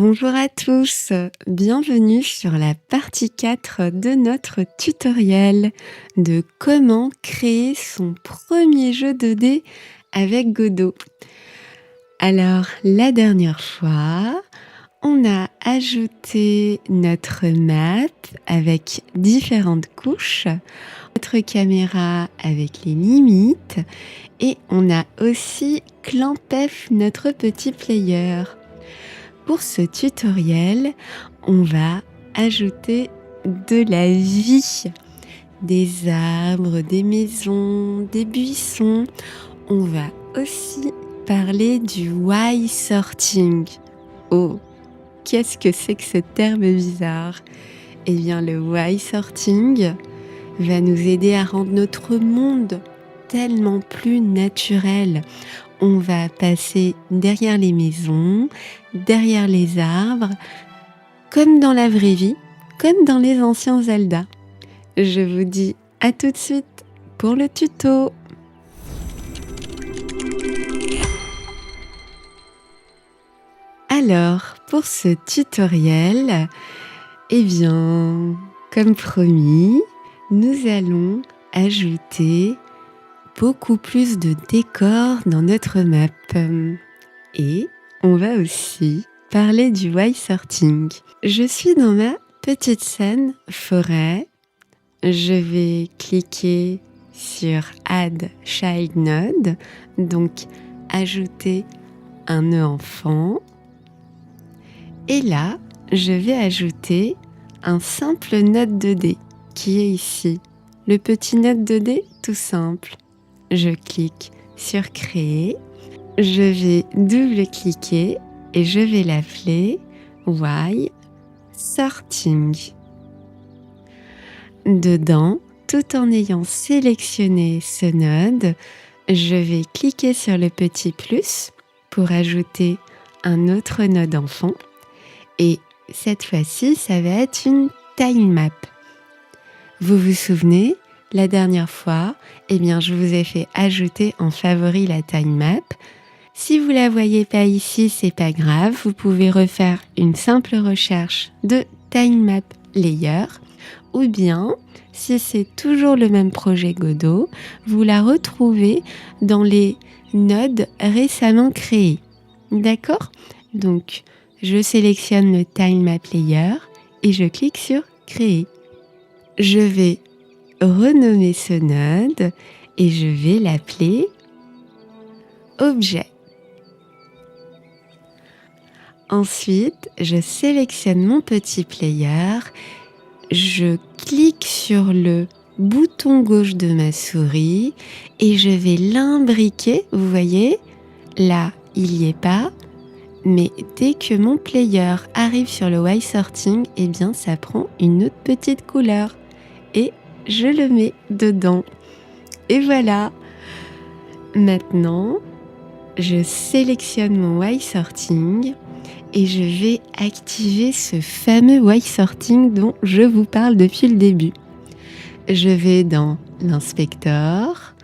Bonjour à tous, bienvenue sur la partie 4 de notre tutoriel de comment créer son premier jeu 2D avec Godot. Alors, la dernière fois, on a ajouté notre map avec différentes couches, notre caméra avec les limites et on a aussi clampef notre petit player. Pour ce tutoriel, on va ajouter de la vie, des arbres, des maisons, des buissons. On va aussi parler du why sorting. Oh, qu'est-ce que c'est que ce terme bizarre? Eh bien, le why sorting va nous aider à rendre notre monde tellement plus naturel. On va passer derrière les maisons, derrière les arbres, comme dans la vraie vie, comme dans les anciens Zelda. Je vous dis à tout de suite pour le tuto. Alors, pour ce tutoriel, eh bien, comme promis, nous allons ajouter beaucoup plus de décors dans notre map. Et on va aussi parler du why sorting. Je suis dans ma petite scène forêt. Je vais cliquer sur Add Child Node, donc ajouter un nœud enfant. Et là, je vais ajouter un simple node 2D qui est ici. Le petit node 2D tout simple. Je clique sur Créer. Je vais double-cliquer et je vais l'appeler Why Sorting. Dedans, tout en ayant sélectionné ce node, je vais cliquer sur le petit plus pour ajouter un autre node enfant. Et cette fois-ci, ça va être une time map. Vous vous souvenez, la dernière fois, eh bien, je vous ai fait ajouter en favori la time map. Si vous ne la voyez pas ici, c'est pas grave. Vous pouvez refaire une simple recherche de time map layer ou bien, si c'est toujours le même projet Godot, vous la retrouvez dans les nodes récemment créés. D'accord? Donc, je sélectionne le time map layer et je clique sur Créer. Je vais renommer ce node et je vais l'appeler Objet. Ensuite, je sélectionne mon petit player, je clique sur le bouton gauche de ma souris et je vais l'imbriquer. Vous voyez, là, il n'y est pas, mais dès que mon player arrive sur le why sorting, eh bien, ça prend une autre petite couleur et je le mets dedans. Et voilà. Maintenant, je sélectionne mon why sorting et je vais activer ce fameux why sorting dont je vous parle depuis le début. Je vais dans l'inspecteur,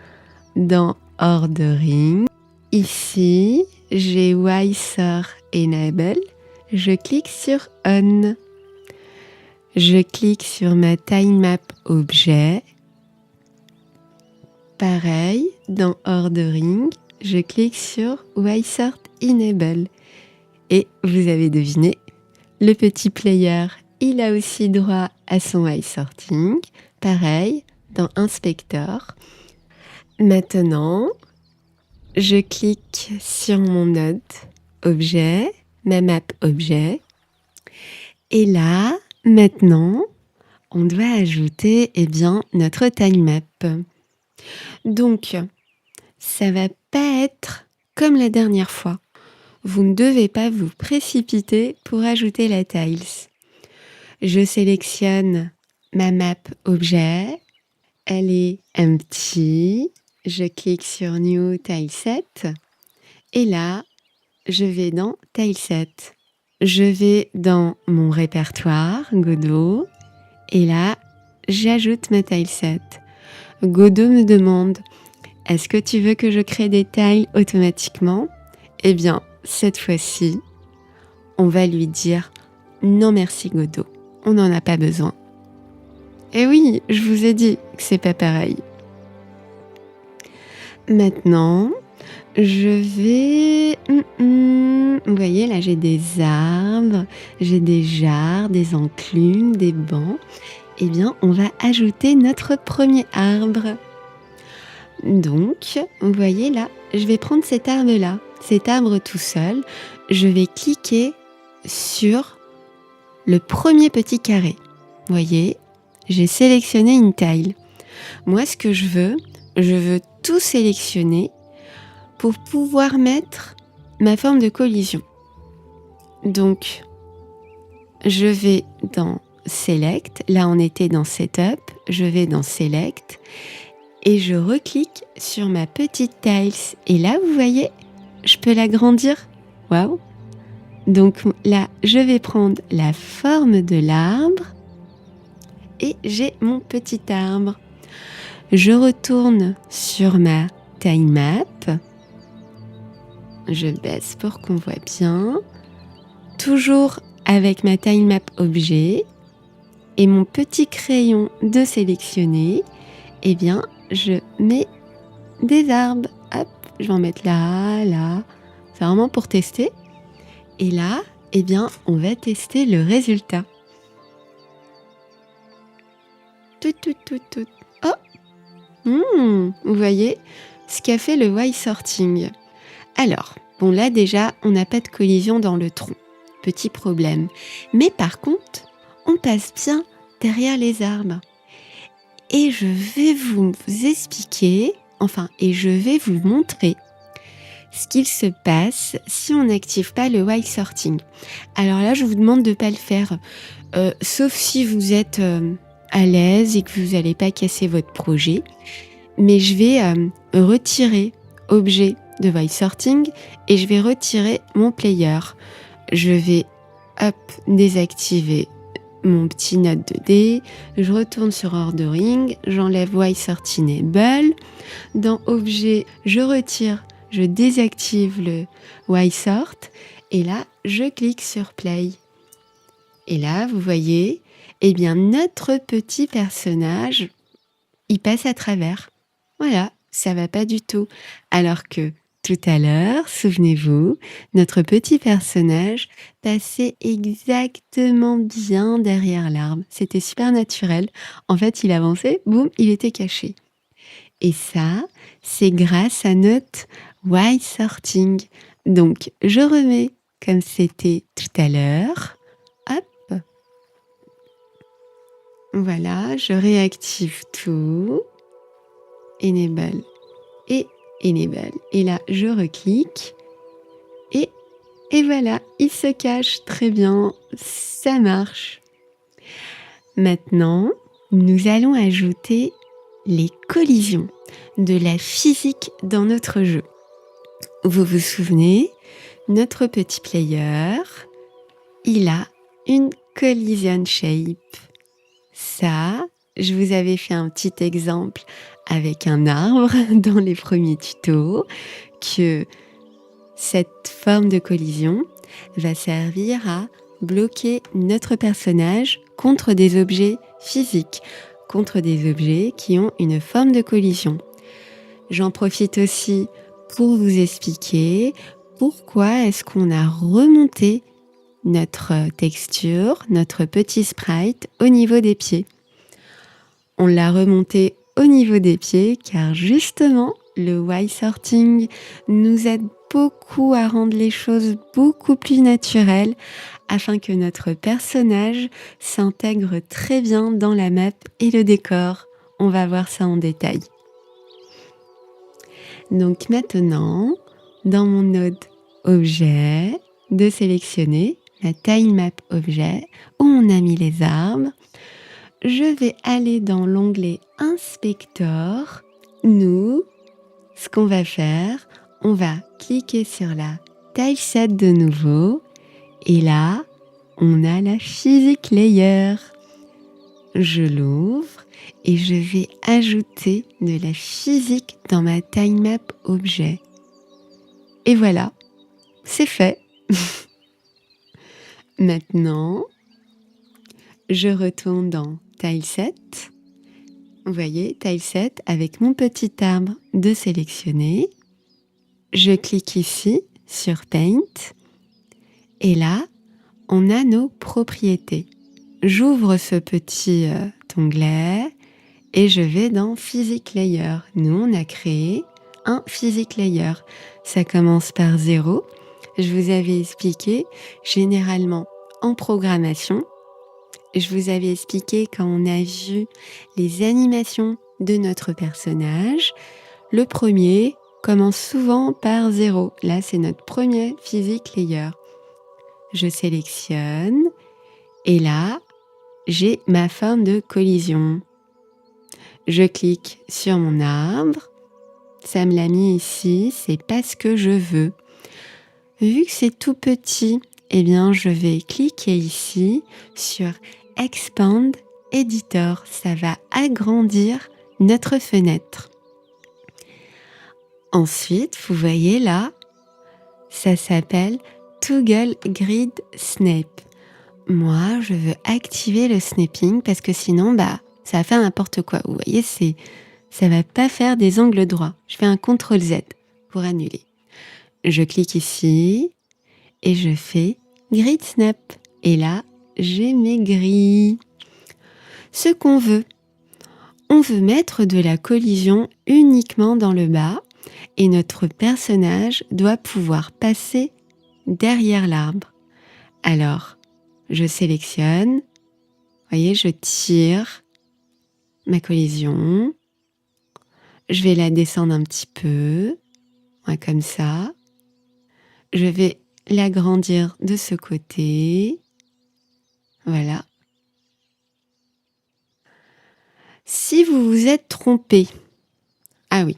dans ordering. Ici, j'ai why sort enable. Je clique sur on. Je clique sur ma time map objet. Pareil, dans ordering, je clique sur why sort enable. Et vous avez deviné, le petit player, il a aussi droit à son why sorting. Pareil, dans inspecteur. Maintenant, je clique sur mon node objet, ma map objet. Et là, maintenant, on doit ajouter notre time map. Donc, ça va pas être comme la dernière fois. Vous ne devez pas vous précipiter pour ajouter la tiles. Je sélectionne ma map objet. Elle est empty. Je clique sur New Tileset. Et là, je vais dans Tileset. Je vais dans mon répertoire Godot. Et là, j'ajoute ma tileset. Godot me demande « Est-ce que tu veux que je crée des tiles automatiquement ?» Eh bien, cette fois-ci, on va lui dire non merci Godot, on n'en a pas besoin. Et oui, je vous ai dit que c'est pas pareil. Maintenant, je vais... Vous voyez, là j'ai des arbres, j'ai des jarres, des enclumes, des bancs. Eh bien, on va ajouter notre premier arbre. Donc, vous voyez là, je vais prendre cet arbre-là, cet arbre tout seul. Je vais cliquer sur le premier petit carré. Vous voyez, j'ai sélectionné une tile. Moi, ce que je veux tout sélectionner pour pouvoir mettre ma forme de collision. Donc, je vais dans Select. Là, on était dans Setup. Je vais dans Select. Et je reclique sur ma petite tiles. Et là, vous voyez, je peux l'agrandir. Waouh! Donc là, je vais prendre la forme de l'arbre. Et j'ai mon petit arbre. Je retourne sur ma tile map. Je baisse pour qu'on voit bien. Toujours avec ma tile map objet et mon petit crayon de sélectionner, eh bien, je mets des arbres. Hop, je vais en mettre là, là. C'est vraiment pour tester. Et là, eh bien, on va tester le résultat. Tout. Oh, vous voyez ce qu'a fait le while sorting. Alors, bon là déjà, on n'a pas de collision dans le tronc. Petit problème. Mais par contre, on passe bien derrière les arbres. Et je vais vous expliquer, et je vais vous montrer ce qu'il se passe si on n'active pas le while sorting. Alors là, je vous demande de ne pas le faire, sauf si vous êtes à l'aise et que vous n'allez pas casser votre projet. Mais je vais retirer objet de while sorting et je vais retirer mon player. Je vais désactiver mon petit node 2D, je retourne sur ordering, j'enlève while sortable. Dans objet, je retire, je désactive le while sort et là, je clique sur play. Et là, vous voyez, eh bien notre petit personnage, il passe à travers. Voilà, ça va pas du tout. Alors que tout à l'heure, souvenez-vous, notre petit personnage passait exactement bien derrière l'arbre. C'était super naturel. En fait, il avançait, boum, il était caché. Et ça, c'est grâce à notre while sorting. Donc, je remets comme c'était tout à l'heure. Hop. Voilà, je réactive tout. Enable et Enable. Et là, je reclique. Et voilà, il se cache très bien. Ça marche. Maintenant, nous allons ajouter les collisions de la physique dans notre jeu. Vous vous souvenez, notre petit player, il a une collision shape. Ça, je vous avais fait un petit exemple avec un arbre dans les premiers tutos, que cette forme de collision va servir à bloquer notre personnage contre des objets physiques, contre des objets qui ont une forme de collision. J'en profite aussi pour vous expliquer pourquoi est-ce qu'on a remonté notre texture, notre petit sprite au niveau des pieds. On l'a remonté au niveau des pieds car justement le while sorting nous aide beaucoup à rendre les choses beaucoup plus naturelles afin que notre personnage s'intègre très bien dans la map et le décor. On va voir ça en détail. Donc maintenant, dans mon node objet, de sélectionner la tile map objet où on a mis les arbres. Je vais aller dans l'onglet Inspector. Nous, ce qu'on va faire, on va cliquer sur la tileset de nouveau. Et là, on a la physique layer. Je l'ouvre et je vais ajouter de la physique dans ma tile map objet. Et voilà, c'est fait. Maintenant, je retourne dans Tileset. Vous voyez, Tileset avec mon petit arbre de sélectionner. Je clique ici sur Paint. Et là, on a nos propriétés. J'ouvre ce petit onglet et je vais dans Physics Layer. Nous, on a créé un Physics Layer. Ça commence par 0. Je vous avais expliqué, généralement en programmation, je vous avais expliqué quand on a vu les animations de notre personnage, le premier commence souvent par 0. Là, c'est notre premier Physics Layer. Je sélectionne et là, j'ai ma forme de collision. Je clique sur mon arbre. Ça me l'a mis ici, c'est pas ce que je veux. Vu que c'est tout petit, eh bien, je vais cliquer ici sur Expand Editor. Ça va agrandir notre fenêtre. Ensuite, vous voyez là, ça s'appelle Toggle Grid Snap. Moi, je veux activer le snapping parce que sinon, ça va faire n'importe quoi. Vous voyez, ça va pas faire des angles droits. Je fais un CTRL Z pour annuler. Je clique ici et je fais Grid Snap. Et là, j'ai mes grilles. Ce qu'on veut, on veut mettre de la collision uniquement dans le bas et notre personnage doit pouvoir passer derrière l'arbre. Alors, je sélectionne, vous voyez, je tire ma collision, je vais la descendre un petit peu, comme ça. Je vais l'agrandir de ce côté, voilà. Si vous vous êtes trompé, ah oui,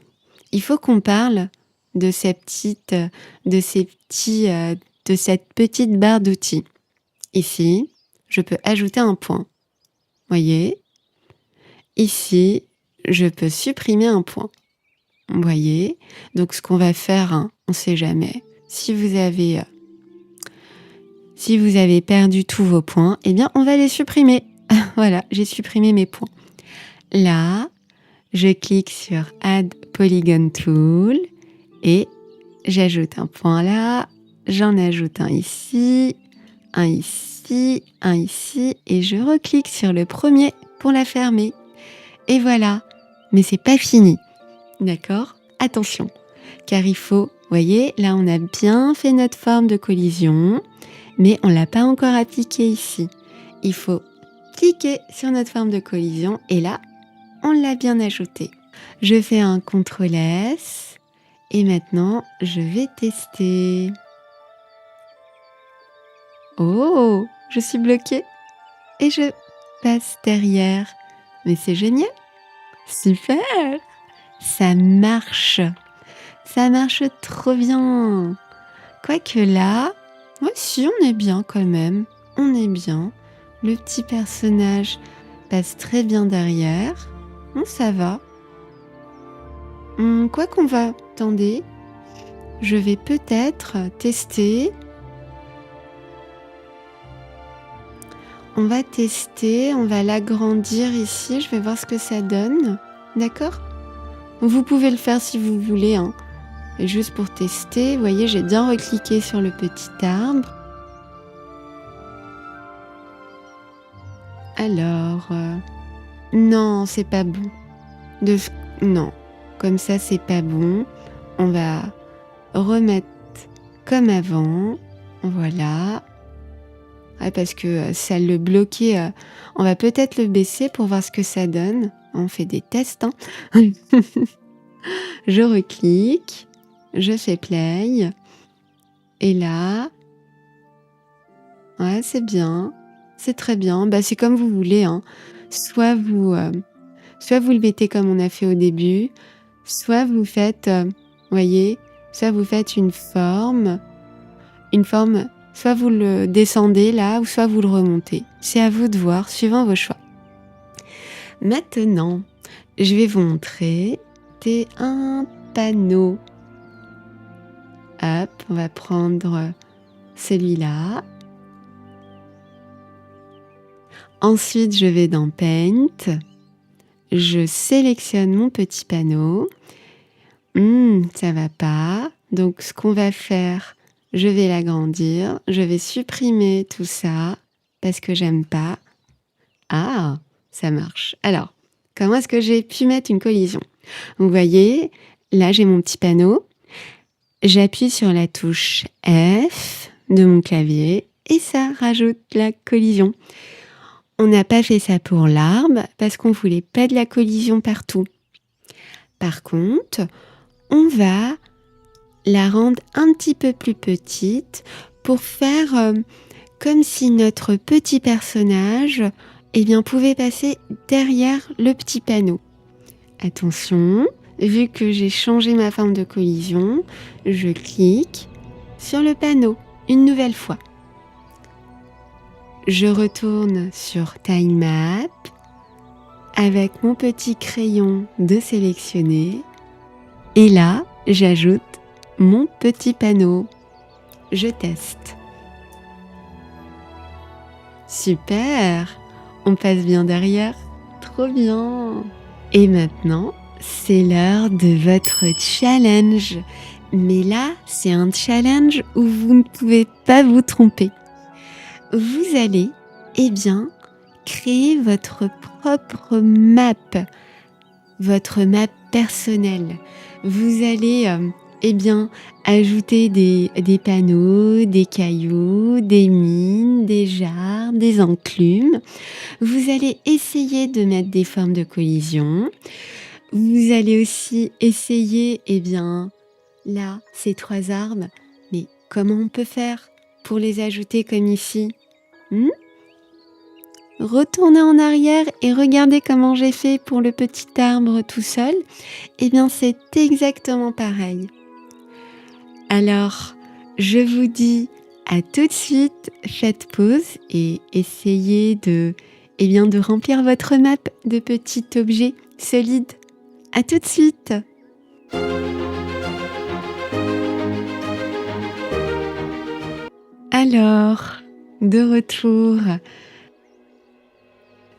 il faut qu'on parle de cette petite barre d'outils. Ici, je peux ajouter un point. Voyez, ici, je peux supprimer un point. Vous voyez, donc ce qu'on va faire, on ne sait jamais. Si vous avez perdu tous vos points, eh bien, on va les supprimer. Voilà, j'ai supprimé mes points. Là, je clique sur Add Polygon Tool et j'ajoute un point là, j'en ajoute un ici, un ici, un ici et je reclique sur le premier pour la fermer. Et voilà, mais c'est pas fini, d'accord? Attention, car il faut, voyez, là on a bien fait notre forme de collision, mais on l'a pas encore appliquée ici. Il faut cliquer sur notre forme de collision et là, on l'a bien ajouté. Je fais un CTRL S et maintenant je vais tester. Oh, je suis bloquée et je passe derrière. Mais c'est génial, super, ça marche trop bien. Quoique là, ouais, si on est bien quand même, on est bien. Le petit personnage passe très bien derrière. Bon, ça va. Quoi qu'on va, attendez, je vais peut-être tester. On va tester, on va l'agrandir ici, je vais voir ce que ça donne, d'accord? Vous pouvez le faire si vous voulez, Et juste pour tester, vous voyez, j'ai bien recliqué sur le petit arbre. Alors, non, c'est pas bon. Non, comme ça, c'est pas bon. On va remettre comme avant. Voilà. Ouais, parce que ça le bloquait. On va peut-être le baisser pour voir ce que ça donne. On fait des tests. Je reclique. Je fais play. Et là, ouais, c'est bien. C'est très bien. C'est comme vous voulez. Soit vous le mettez comme on a fait au début, soit vous faites, voyez, soit vous faites une forme, soit vous le descendez là, ou soit vous le remontez. C'est à vous de voir, suivant vos choix. Maintenant, je vais vous montrer un panneau. Hop, on va prendre celui-là. Ensuite, je vais dans Paint, je sélectionne mon petit panneau. Ça va pas. Donc, ce qu'on va faire, je vais l'agrandir, je vais supprimer tout ça parce que j'aime pas. Ah, ça marche. Alors, comment est-ce que j'ai pu mettre une collision? Vous voyez, là, j'ai mon petit panneau. J'appuie sur la touche F de mon clavier et ça rajoute la collision. On n'a pas fait ça pour l'arbre parce qu'on voulait pas de la collision partout. Par contre, on va la rendre un petit peu plus petite pour faire comme si notre petit personnage pouvait passer derrière le petit panneau. Attention, vu que j'ai changé ma forme de collision, je clique sur le panneau une nouvelle fois. Je retourne sur Tile Map avec mon petit crayon de sélectionner et là, j'ajoute mon petit panneau. Je teste. Super! On passe bien derrière. Trop bien! Et maintenant, c'est l'heure de votre challenge. Mais là, c'est un challenge où vous ne pouvez pas vous tromper. Vous allez, créer votre propre map, votre map personnelle. Vous allez, ajouter des panneaux, des cailloux, des mines, des jars, des enclumes. Vous allez essayer de mettre des formes de collision. Vous allez aussi essayer, là, ces 3 arbres, mais comment on peut faire pour les ajouter comme ici? Retournez en arrière et regardez comment j'ai fait pour le petit arbre tout seul. C'est exactement pareil. Alors, je vous dis à tout de suite, faites pause et essayez de remplir votre map de petits objets solides. À tout de suite! Alors, de retour.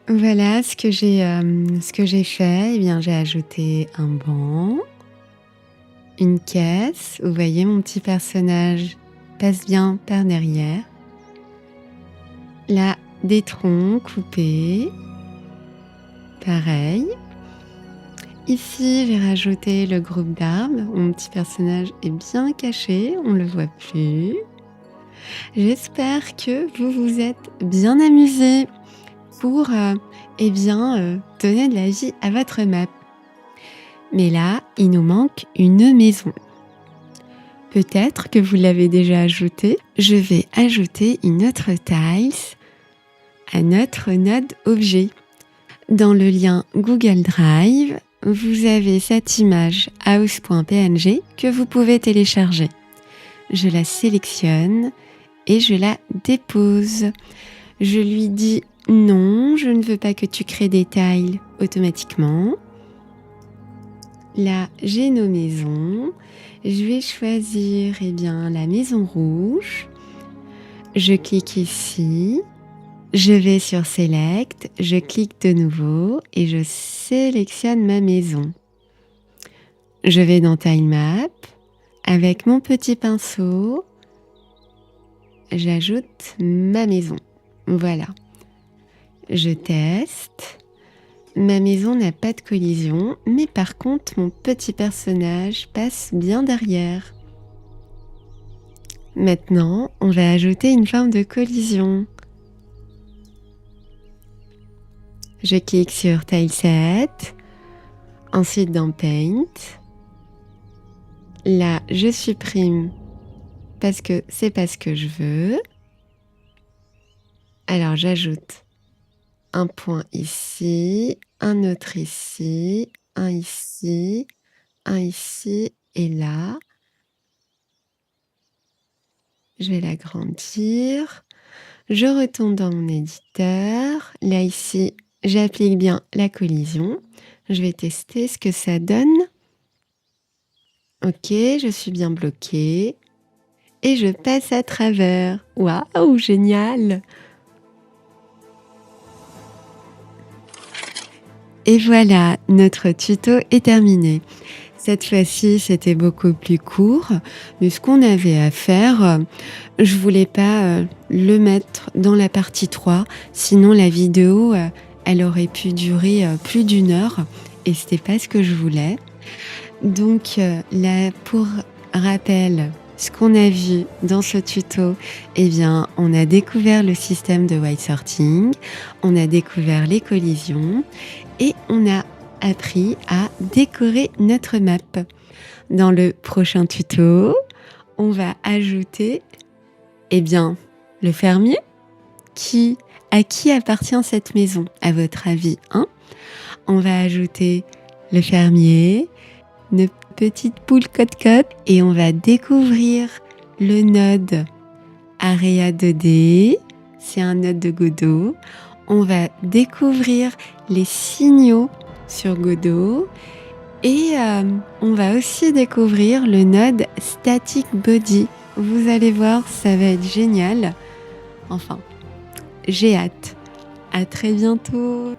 Voilà ce que j'ai fait. J'ai ajouté un banc, une caisse. Vous voyez, mon petit personnage passe bien par derrière. Là, des troncs coupés. Pareil. Ici, j'ai rajouté le groupe d'arbres. Mon petit personnage est bien caché, on ne le voit plus. J'espère que vous vous êtes bien amusés pour donner de la vie à votre map. Mais là, il nous manque une maison. Peut-être que vous l'avez déjà ajoutée. Je vais ajouter une autre tiles à notre node objet. Dans le lien Google Drive, vous avez cette image house.png que vous pouvez télécharger. Je la sélectionne et je la dépose. Je lui dis non, je ne veux pas que tu crées des tiles automatiquement. Là, j'ai nos maisons. Je vais choisir la maison rouge. Je clique ici. Je vais sur Select, je clique de nouveau et je sélectionne ma maison. Je vais dans Tile Map. Avec mon petit pinceau, j'ajoute ma maison. Voilà. Je teste. Ma maison n'a pas de collision, mais par contre, mon petit personnage passe bien derrière. Maintenant, on va ajouter une forme de collision. Je clique sur Tileset, ensuite dans Paint. Là, je supprime parce que c'est pas ce que je veux. Alors, j'ajoute un point ici, un autre ici, un ici et là. Je vais l'agrandir. Je retourne dans mon éditeur. Là, ici, j'applique bien la collision. Je vais tester ce que ça donne. Ok, je suis bien bloquée. Et je passe à travers. Waouh, génial! Et voilà, notre tuto est terminé. Cette fois-ci, c'était beaucoup plus court, mais ce qu'on avait à faire, je voulais pas, le mettre dans la partie 3, sinon la vidéo, elle aurait pu durer, plus d'1 heure et c'était pas ce que je voulais. Donc, là, pour rappel, ce qu'on a vu dans ce tuto, eh bien, on a découvert le système de white sorting, on a découvert les collisions et on a appris à décorer notre map. Dans le prochain tuto, on va ajouter, eh bien, le fermier. À qui appartient cette maison, à votre avis, hein? On va ajouter le fermier, nos petites poules cote-cote et on va découvrir le node Area 2D. C'est un node de Godot. On va découvrir les signaux sur Godot et on va aussi découvrir le node Static Body. Vous allez voir, ça va être génial. Enfin, j'ai hâte. À très bientôt.